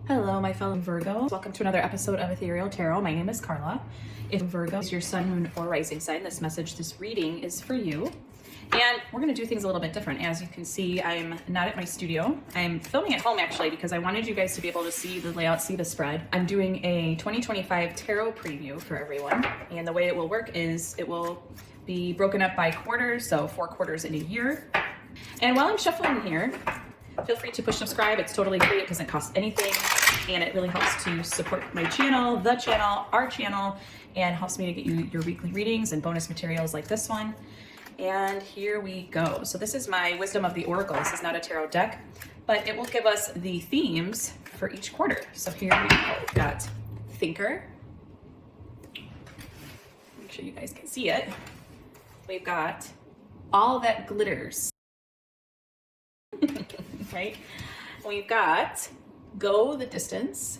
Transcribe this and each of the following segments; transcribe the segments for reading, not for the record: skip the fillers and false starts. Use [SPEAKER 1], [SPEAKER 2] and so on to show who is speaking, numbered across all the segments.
[SPEAKER 1] Hello, my fellow Virgo. Welcome to another episode of Ethereal Tarot. My name is Carla. If Virgo is your sun, moon, or rising sign, this message, this reading is for you. And we're going to do things a little bit different. As you can see, I'm not at my studio. I'm filming at home actually because I wanted you guys to be able to see the layout, see the spread. I'm doing a 2025 tarot preview for everyone. And the way it will work is it will be broken up by quarters, so 4 quarters in a year. And while I'm shuffling here, feel free to push subscribe. It's totally free. It doesn't cost anything. And it really helps to support my channel, the channel, our channel, and helps me to get you your weekly readings and bonus materials like this one. And here we go. So this is my Wisdom of the Oracle. This is not a tarot deck, but it will give us the themes for each quarter. So here we go. We've got Thinker. Make sure you guys can see it. We've got All That Glitters. Right? We've got Go the Distance.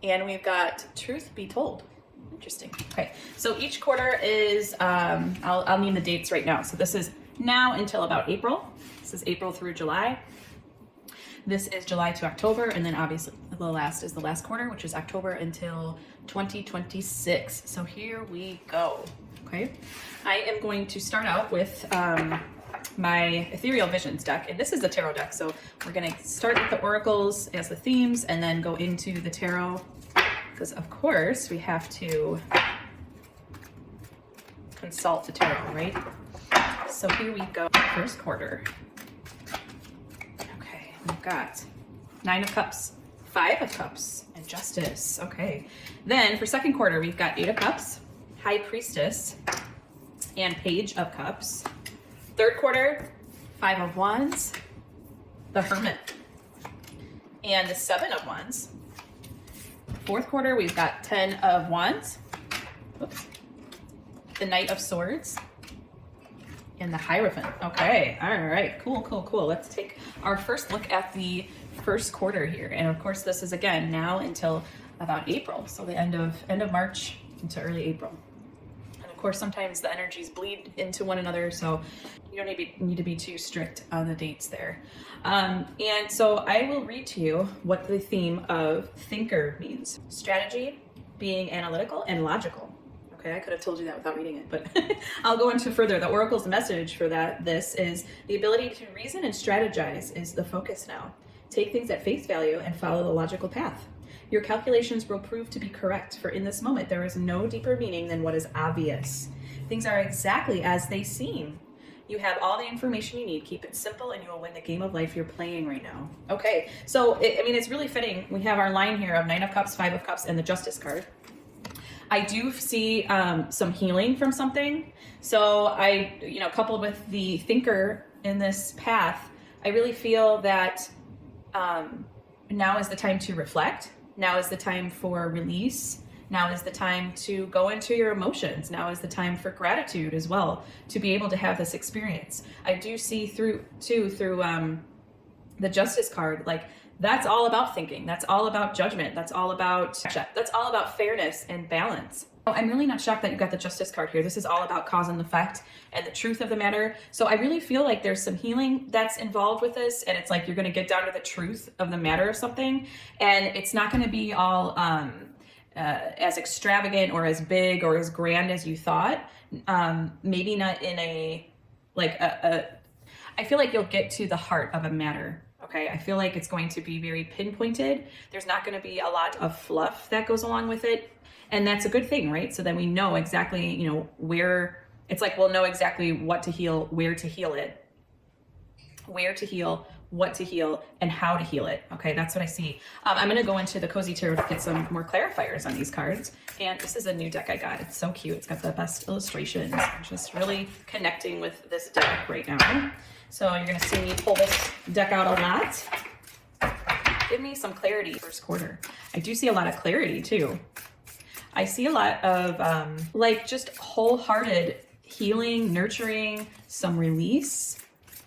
[SPEAKER 1] And we've got Truth Be Told. Interesting. Okay, so each quarter is, I'll name the dates right now. So this is now until about April. This is April through July. This is July to October, and then obviously the last is the last quarter, which is October until 2026. So here we go. Okay, I am going to start out with my Ethereal Visions deck, and this is a tarot deck. So we're going to start with the oracles as the themes, and then go into the tarot. Because of course we have to consult the tarot, right? So here we go, first quarter. Okay, we've got 9 of Cups, 5 of Cups, and Justice. Okay, then for second quarter, we've got 8 of Cups, High Priestess, and Page of Cups. Third quarter, 5 of Wands, the Hermit, and the 7 of Wands. Fourth quarter, we've got 10 of Wands, oops, the Knight of Swords, and the Hierophant. Okay, all right, cool, cool, cool. Let's take our first look at the first quarter here. And of course, this is again now until about April, so the end of March into early April. And of course, sometimes the energies bleed into one another, so you don't need to be too strict on the dates there. And so I will read to you what the theme of Thinker means. Strategy, being analytical and logical. Okay, I could have told you that without reading it, but I'll go into further. The Oracle's message for this is the ability to reason and strategize is the focus now. Take things at face value and follow the logical path. Your calculations will prove to be correct, for in this moment there is no deeper meaning than what is obvious. Things are exactly as they seem. You have all the information you need. Keep it simple and you will win the game of life you're playing right now. Okay, so it's really fitting. We have our line here of 9 of Cups, 5 of Cups, and the Justice card. I do see some healing from something. So coupled with the Thinker in this path, I really feel that now is the time to reflect. Now is the time for release. Now is the time to go into your emotions. Now is the time for gratitude as well, to be able to have this experience. I do see through the Justice card, like that's all about thinking. That's all about judgment. That's all about fairness and balance. I'm really not shocked that you got the Justice card here. This is all about cause and effect and the truth of the matter. So I really feel like there's some healing that's involved with this, and it's like you're going to get down to the truth of the matter of something, and it's not going to be all as extravagant or as big or as grand as you thought. Maybe not in I feel like you'll get to the heart of a matter. Okay, I feel like it's going to be very pinpointed. There's not going to be a lot of fluff that goes along with it. And that's a good thing, right? So then we know exactly, where, it's like we'll know exactly what to heal, where to heal it, where to heal, what to heal, and how to heal it. Okay, that's what I see. I'm going to go into the Cozy Tarot to get some more clarifiers on these cards. And this is a new deck I got. It's so cute. It's got the best illustrations. I'm just really connecting with this deck right now. So you're going to see me pull this deck out a lot. Give me some clarity first quarter. I do see a lot of clarity too. I see a lot of just wholehearted healing, nurturing, some release,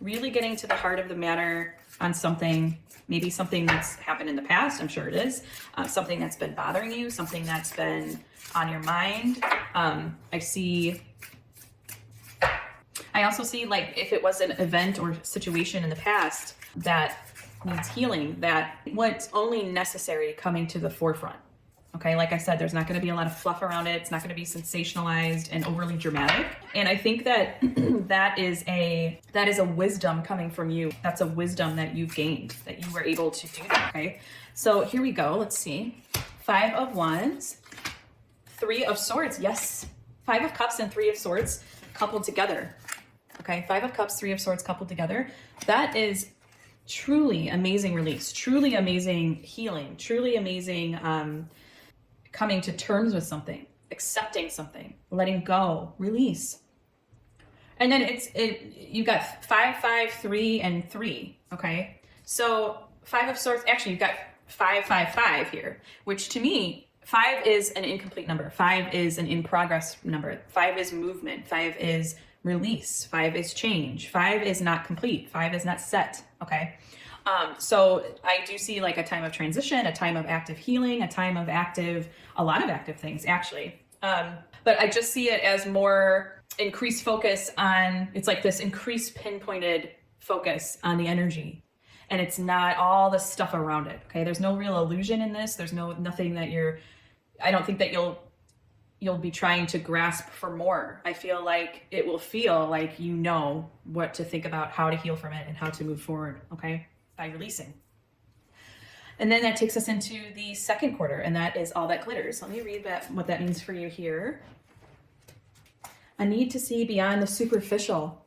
[SPEAKER 1] really getting to the heart of the matter on something, maybe something that's happened in the past. I'm sure it is. Something that's been bothering you, something that's been on your mind. I also see, like, if it was an event or situation in the past that needs healing, that what's only necessary coming to the forefront. Okay, like I said, there's not going to be a lot of fluff around it. It's not going to be sensationalized and overly dramatic. And I think that that is a wisdom coming from you. That's a wisdom that you've gained, that you were able to do that. Okay, so here we go. Let's see. 5 of Wands, 3 of Swords. Yes, 5 of Cups and 3 of Swords coupled together. Okay, 5 of Cups, 3 of Swords coupled together. That is truly amazing release, truly amazing healing, truly amazing coming to terms with something, accepting something, letting go, release. And then you got 5, 5, 3, and 3. Okay, so 5 of Swords. Actually, you've got 5, 5, 5 here, which to me, 5 is an incomplete number. 5 is an in progress number. 5 is movement. 5 is release. 5 is change. 5 is not complete. 5 is not set. Okay. So I do see like a time of transition, a time of active healing, a lot of active things actually. But I just see it as more increased focus on, it's like this increased pinpointed focus on the energy, and it's not all the stuff around it. Okay. There's no real illusion in this. There's nothing that I don't think that you'll be trying to grasp for more. I feel like it will feel like you know what to think about, how to heal from it, and how to move forward. Okay. By releasing. And then that takes us into the second quarter, and that is all that glitters. Let me read what that means for you here. A need to see beyond the superficial.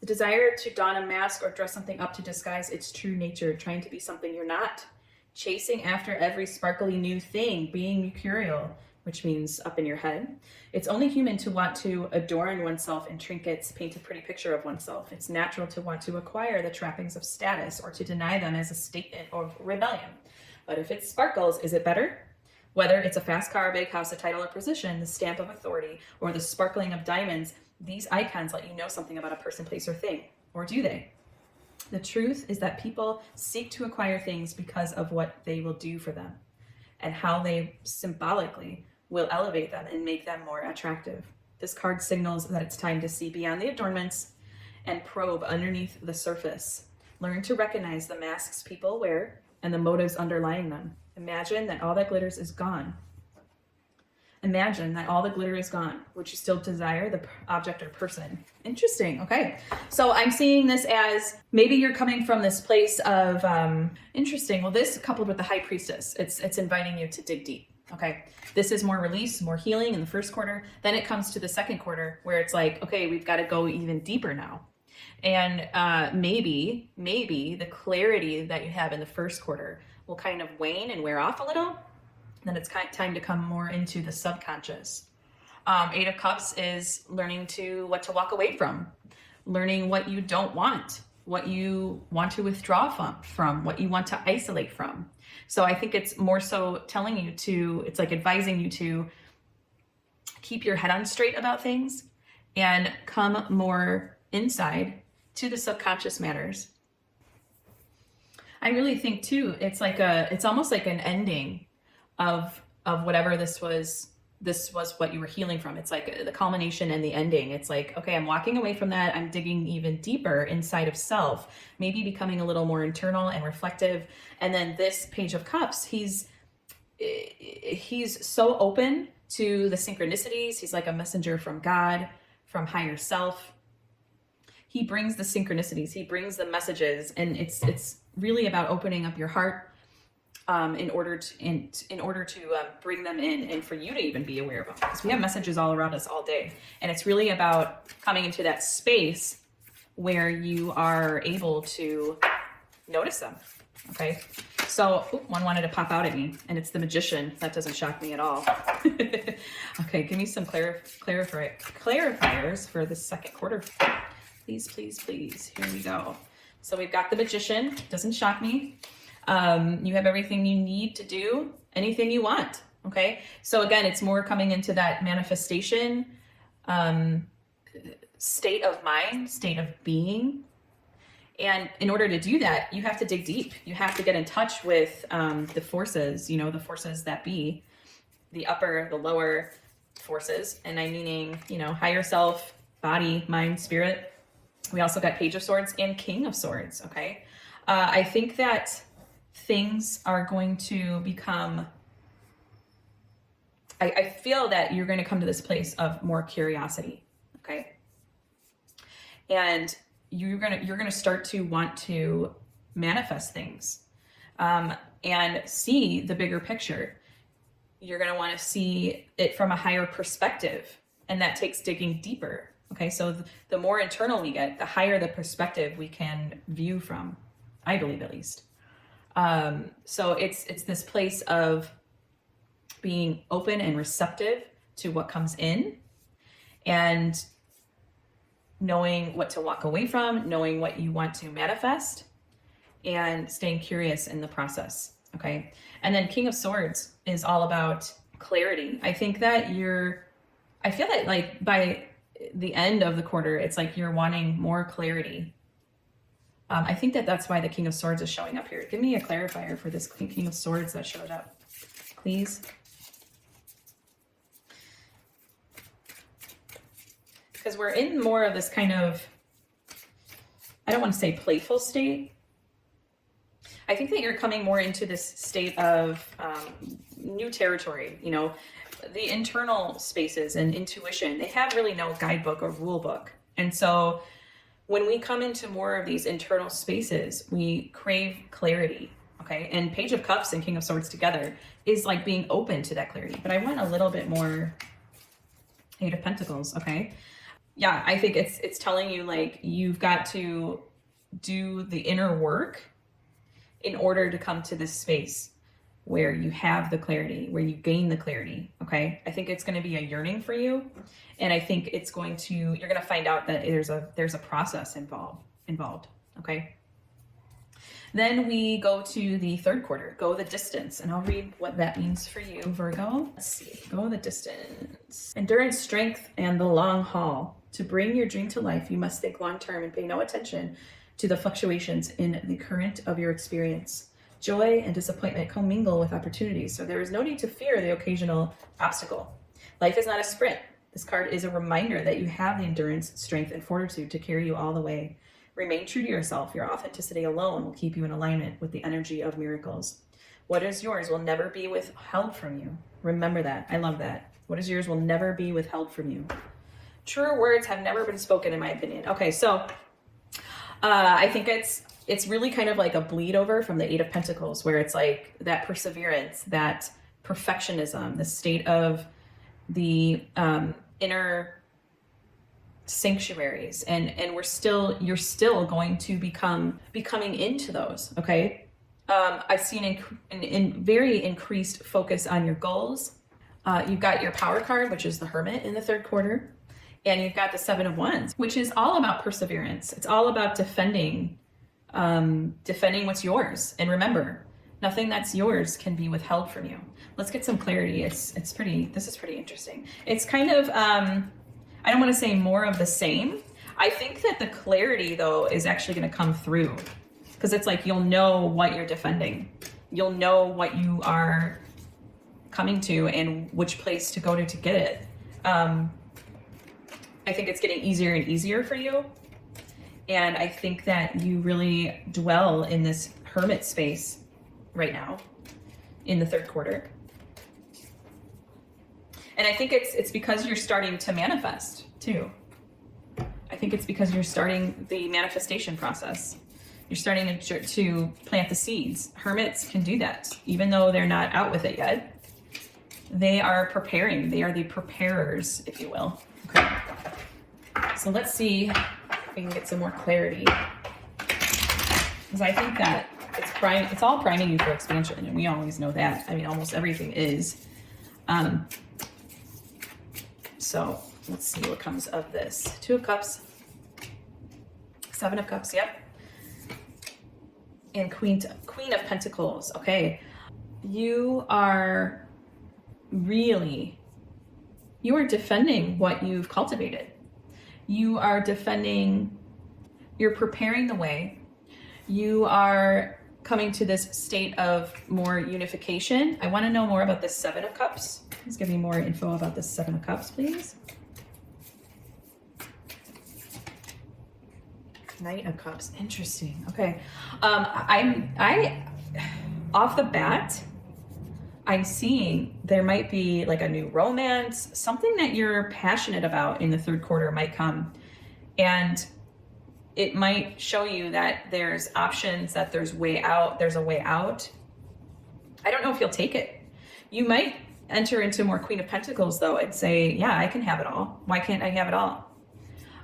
[SPEAKER 1] The desire to don a mask or dress something up to disguise its true nature, trying to be something you're not. Chasing after every sparkly new thing, being mercurial, which means up in your head. It's only human to want to adorn oneself in trinkets, paint a pretty picture of oneself. It's natural to want to acquire the trappings of status or to deny them as a statement of rebellion. But if it sparkles, is it better? Whether it's a fast car, a big house, a title or position, the stamp of authority, or the sparkling of diamonds, these icons let you know something about a person, place, or thing. Or do they? The truth is that people seek to acquire things because of what they will do for them and how they symbolically will elevate them and make them more attractive. This card signals that it's time to see beyond the adornments and probe underneath the surface. Learn to recognize the masks people wear and the motives underlying them. Imagine that all that glitters is gone. Imagine that all the glitter is gone. Would you still desire the object or person? Interesting. Okay. So I'm seeing this as maybe you're coming from this place of, interesting. Well, this coupled with the High Priestess, it's inviting you to dig deep. Okay. This is more release, more healing in the first quarter. Then it comes to the second quarter where it's like, okay, we've got to go even deeper now. And maybe the clarity that you have in the first quarter will kind of wane and wear off a little. Then it's time to come more into the subconscious. 8 of Cups is learning what to walk away from, learning what you don't want, what you want to withdraw from, what you want to isolate from. So I think it's more so telling you it's like advising you to keep your head on straight about things and come more inside to the subconscious matters. I really think too, it's almost like an ending of whatever this was what you were healing from. It's like the culmination and the ending. It's like, okay, I'm walking away from that. I'm digging even deeper inside of self, maybe becoming a little more internal and reflective. And then this Page of Cups, he's so open to the synchronicities. He's like a messenger from God, from higher self. He brings the synchronicities, he brings the messages, and it's really about opening up your heart in order to bring them in and for you to even be aware of them, because we have messages all around us all day, and it's really about coming into that space where you are able to notice them. Okay, so one wanted to pop out at me, and it's the Magician. That doesn't shock me at all. Okay, give me some clarifiers for the second quarter, please, please, please. Here we go. So we've got the Magician. Doesn't shock me. You have everything you need to do anything you want. Okay. So again, it's more coming into that manifestation, state of mind, state of being. And in order to do that, you have to dig deep. You have to get in touch with, the forces, the forces that be, the upper, the lower forces. And I'm meaning, higher self, body, mind, spirit. We also got Page of Swords and King of Swords. Okay. I think that things are going to become, I feel that you're going to come to this place of more curiosity, okay? And you're gonna start to want to manifest things, and see the bigger picture. You're gonna want to see it from a higher perspective, and that takes digging deeper. Okay, so the more internal we get, the higher the perspective we can view from. I believe, at least. So it's this place of being open and receptive to what comes in, and knowing what to walk away from, knowing what you want to manifest, and staying curious in the process. Okay. And then King of Swords is all about clarity. I think that I feel that like by the end of the quarter, it's like you're wanting more clarity. I think that that's why the King of Swords is showing up here. Give me a clarifier for this King of Swords that showed up, please. Because we're in more of this kind of, I don't want to say playful state. I think that you're coming more into this state of new territory. You know, the internal spaces and intuition, they have really no guidebook or rule book. And so when we come into more of these internal spaces, we crave clarity. Okay. And Page of Cups and King of Swords together is like being open to that clarity. But I want a little bit more Eight of Pentacles. Okay. Yeah, I think it's telling you like you've got to do the inner work in order to come to this space where you have the clarity, where you gain the clarity. Okay. I think it's going to be a yearning for you. And I think you're going to find out that there's a process involved. Okay. Then we go to the third quarter, go the distance, and I'll read what that means for you, Virgo. Let's see, go the distance. Endurance, strength, and the long haul. To bring your dream to life, you must think long-term and pay no attention to the fluctuations in the current of your experience. Joy and disappointment commingle with opportunities, so there is no need to fear the occasional obstacle. Life is not a sprint. This card is a reminder that you have the endurance, strength, and fortitude to carry you all the way. Remain true to yourself. Your authenticity alone will keep you in alignment with the energy of miracles. What is yours will never be withheld from you. Remember that. I love that. What is yours will never be withheld from you. Truer words have never been spoken, in my opinion. Okay, so I think it's really kind of like a bleed over from the Eight of Pentacles, where it's like that perseverance, that perfectionism, the state of the inner sanctuaries, and you're still going to be coming into those. Okay. I've seen an very increased focus on your goals. You've got your Power card, which is the Hermit in the third quarter, and you've got the Seven of Wands, which is all about perseverance. It's all about defending what's yours. And remember, nothing that's yours can be withheld from you. Let's get some clarity. This is pretty interesting. It's kind of, I don't want to say more of the same. I think that the clarity, though, is actually going to come through, because it's like you'll know what you're defending. You'll know what you are coming to and which place to go to get it. I think it's getting easier and easier for you. And I think that you really dwell in this hermit space right now in the third quarter. And I think it's because you're starting to manifest too. I think it's because you're starting the manifestation process. You're starting to plant the seeds. Hermits can do that. Even though they're not out with it yet, they are preparing. They are the preparers, if you will. Okay. So let's see if we can get some more clarity. Because I think that it's all priming you for expansion, and we always know that. I mean, almost everything is. So let's see what comes of this. Two of Cups, Seven of Cups, yep. And Queen of Pentacles. Okay. You are defending what you've cultivated. You're preparing the way. You are coming to this state of more unification. I want to know more about this Seven of Cups. Please give me more info about this Seven of Cups, please. Knight of Cups. Interesting. Okay. I off the bat, I'm seeing there might be like a new romance, something that you're passionate about in the third quarter might come. And it might show you that there's options, that there's way out, there's a way out. I don't know if you'll take it. You might enter into more Queen of Pentacles though and say, yeah, I can have it all. Why can't I have it all?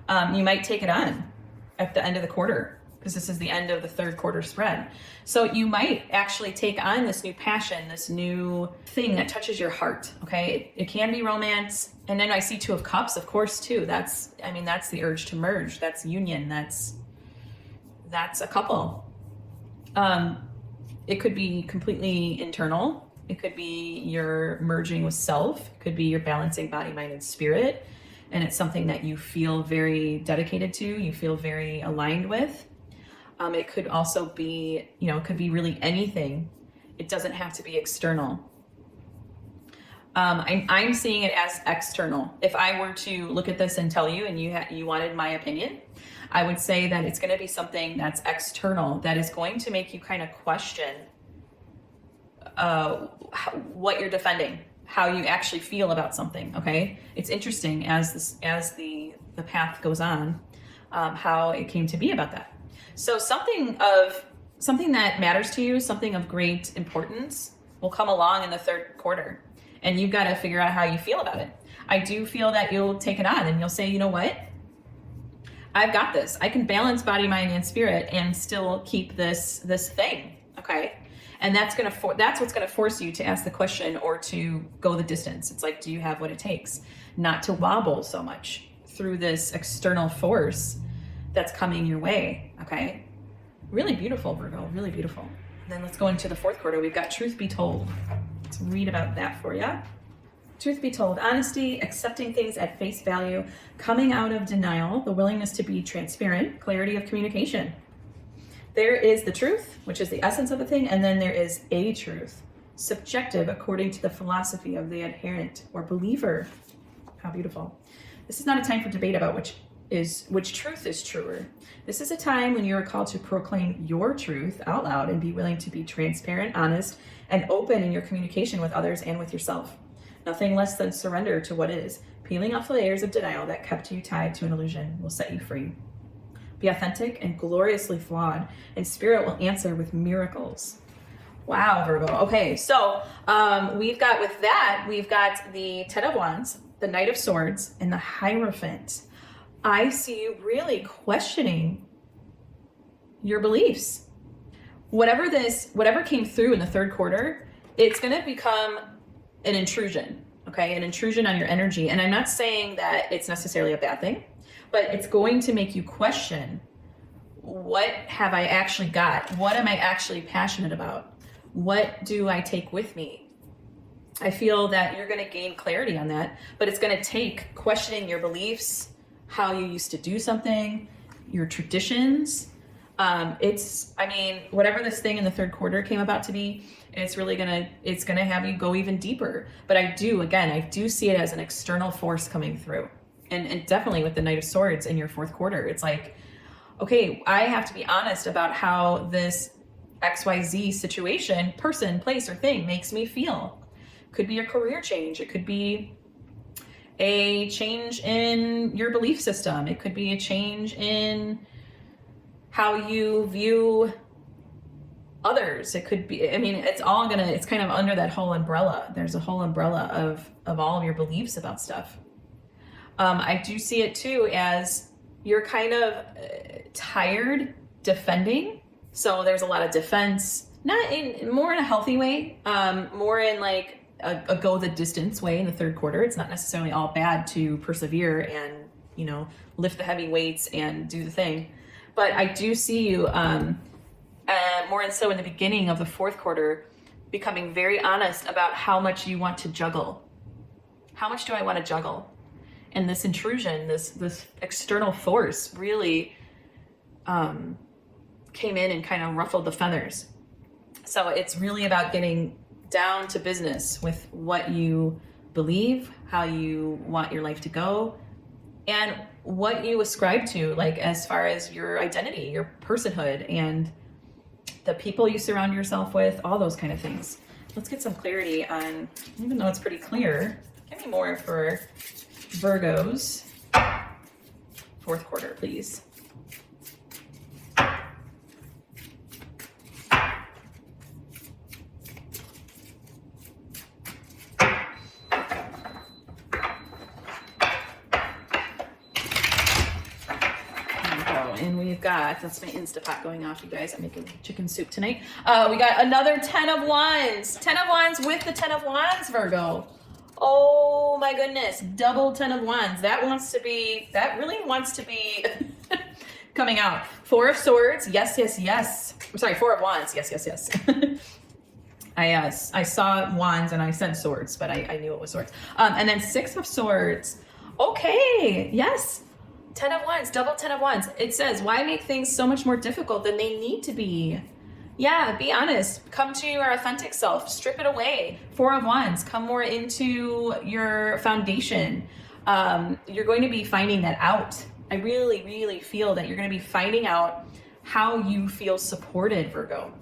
[SPEAKER 1] You might take it on at the end of the quarter, because this is the end of the third quarter spread. So you might actually take on this new passion, this new thing that touches your heart, okay? It can be romance. And then I see Two of Cups, of course, too. That's the urge to merge. That's union. That's a couple. It could be completely internal. It could be you're merging with self. It could be you're balancing body, mind, and spirit. And it's something that you feel very dedicated to, you feel very aligned with. It could also be, it could be really anything. It doesn't have to be external. I'm seeing it as external. If I were to look at this and tell you, and you wanted my opinion, I would say that it's going to be something that's external, that is going to make you kind of question what you're defending, how you actually feel about something. Okay, it's interesting as the path goes on, how it came to be about that. So something that matters to you, something of great importance, will come along in the third quarter, and you've got to figure out how you feel about it. I do feel that you'll take it on and you'll say, you know what, I've got this. I can balance body, mind, and spirit and still keep this thing. Okay. And that's what's gonna force you to ask the question or to go the distance. It's like, do you have what it takes not to wobble so much through this external force that's coming your way? Okay, really beautiful, Virgo, really beautiful. And then let's go into the fourth quarter. We've got Truth Be Told. Let's read about that for you. Truth be told, honesty, accepting things at face value, coming out of denial, the willingness to be transparent, clarity of communication. There is the truth, which is the essence of the thing, and then there is a truth, subjective according to the philosophy of the adherent or believer. How beautiful. This is not a time for debate about which truth is truer. This is a time when you are called to proclaim your truth out loud and be willing to be transparent, honest, and open in your communication with others and with yourself. Nothing less than surrender to what is. Peeling off the layers of denial that kept you tied to an illusion will set you free. Be authentic and gloriously flawed, and spirit will answer with miracles. Wow, Virgo. Okay, so we've got the Ten of Wands, the Knight of Swords, and the Hierophant. I see you really questioning your beliefs. Whatever came through in the third quarter, it's going to become an intrusion, okay? An intrusion on your energy. And I'm not saying that it's necessarily a bad thing, but it's going to make you question, what have I actually got? What am I actually passionate about? What do I take with me? I feel that you're going to gain clarity on that, but it's going to take questioning your beliefs, how you used to do something, your traditions. Whatever this thing in the third quarter came about to be, it's gonna have you go even deeper. But I do see it as an external force coming through. And definitely with the Knight of Swords in your fourth quarter, it's like, okay, I have to be honest about how this XYZ situation, person, place, or thing makes me feel. Could be a career change. It could be a change in your belief system. It could be a change in how you view others. It could be, it's kind of under that whole umbrella. There's a whole umbrella of all of your beliefs about stuff. I do see it too as you're kind of tired defending. So there's a lot of defense, more in a healthy way, more in like a go the distance way in the third quarter. It's not necessarily all bad to persevere and, lift the heavy weights and do the thing. But I do see you, more and so in the beginning of the fourth quarter, becoming very honest about how much you want to juggle. How much do I want to juggle? And this intrusion, this external force really came in and kind of ruffled the feathers. So it's really about getting down to business with what you believe, how you want your life to go, and what you ascribe to, like as far as your identity, your personhood, and the people you surround yourself with, all those kind of things. Let's get some clarity on, even though it's pretty clear, give me more for Virgo's fourth quarter, please. And we've got, that's my Instapot going off, you guys. I'm making chicken soup tonight. We got another 10 of Wands. 10 of Wands with the 10 of Wands, Virgo. Oh my goodness. Double 10 of Wands. That really wants to be coming out. 4 of Swords. Yes, yes, yes. I'm sorry, 4 of Wands. Yes, yes, yes. I saw Wands and I said Swords, but I knew it was Swords. And then 6 of Swords. Okay, yes. 10 of Wands, double 10 of Wands. It says, why make things so much more difficult than they need to be? Yeah, be honest. Come to your authentic self. Strip it away. 4 of Wands. Come more into your foundation. You're going to be finding that out. I really, really feel that you're going to be finding out how you feel supported, Virgo.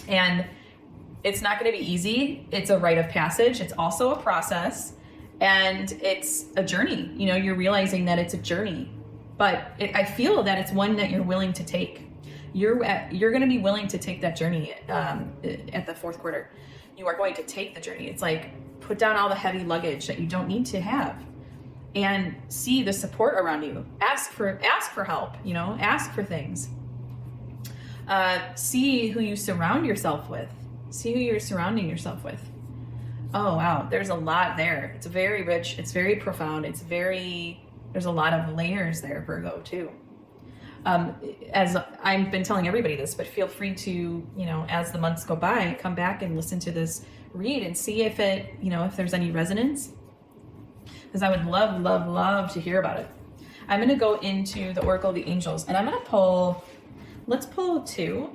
[SPEAKER 1] And it's not going to be easy. It's a rite of passage. It's also a process. And it's a journey. You know, you're realizing that it's a journey, but I feel that it's one that you're willing to take. You're going to be willing to take that journey at the fourth quarter. You are going to take the journey. It's like, put down all the heavy luggage that you don't need to have and see the support around you. Ask for help, you know, ask for things. See who you surround yourself with. See who you're surrounding yourself with. Oh, wow. There's a lot there. It's very rich. It's very profound. There's a lot of layers there, Virgo, too. As I've been telling everybody this, but feel free to, you know, as the months go by, come back and listen to this read and see if it, you know, if there's any resonance. Because I would love, love, love to hear about it. I'm going to go into the Oracle of the Angels and I'm going to let's pull 2.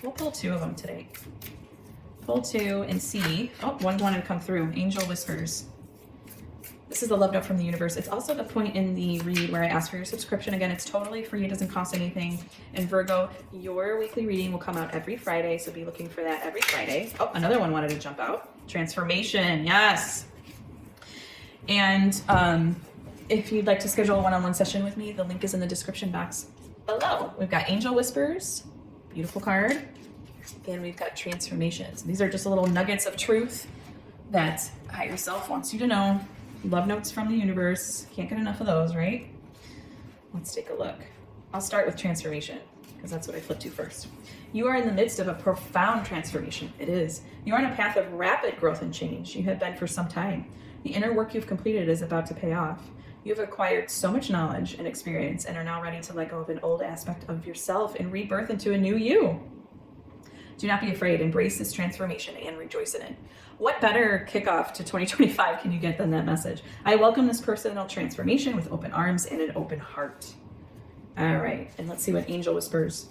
[SPEAKER 1] We'll pull 2 of them today. Pull 2 and see. Oh, one wanted to come through. Angel Whispers. This is the love note from the universe. It's also the point in the read where I ask for your subscription. Again, it's totally free. It doesn't cost anything. And Virgo, your weekly reading will come out every Friday. So be looking for that every Friday. Oh, another one wanted to jump out. Transformation. Yes. And if you'd like to schedule a one-on-one session with me, the link is in the description box below. We've got Angel Whispers. Beautiful card. And we've got transformations. These are just little nuggets of truth that higher self wants you to know. Love notes from the universe. Can't get enough of those, right? Let's take a look. I'll start with transformation because that's what I flipped to first. You are in the midst of a profound transformation. It is. You are on a path of rapid growth and change. You have been for some time. The inner work you've completed is about to pay off. You have acquired so much knowledge and experience and are now ready to let go of an old aspect of yourself and rebirth into a new you. Do not be afraid. Embrace this transformation and rejoice in it. What better kickoff to 2025 can you get than that message? I welcome this personal transformation with open arms and an open heart. All right, and let's see what Angel Whispers.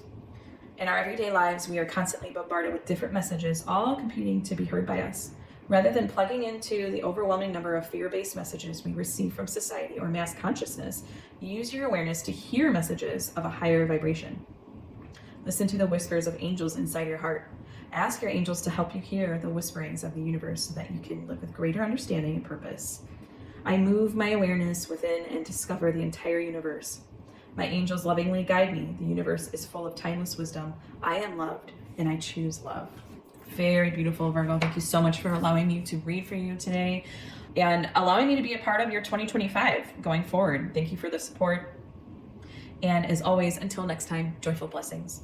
[SPEAKER 1] In our everyday lives, we are constantly bombarded with different messages, all competing to be heard by us. Rather than plugging into the overwhelming number of fear-based messages we receive from society or mass consciousness, use your awareness to hear messages of a higher vibration. Listen to the whispers of angels inside your heart. Ask your angels to help you hear the whisperings of the universe so that you can live with greater understanding and purpose. I move my awareness within and discover the entire universe. My angels lovingly guide me. The universe is full of timeless wisdom. I am loved and I choose love. Very beautiful, Virgo. Thank you so much for allowing me to read for you today and allowing me to be a part of your 2025 going forward. Thank you for the support. And as always, until next time, joyful blessings.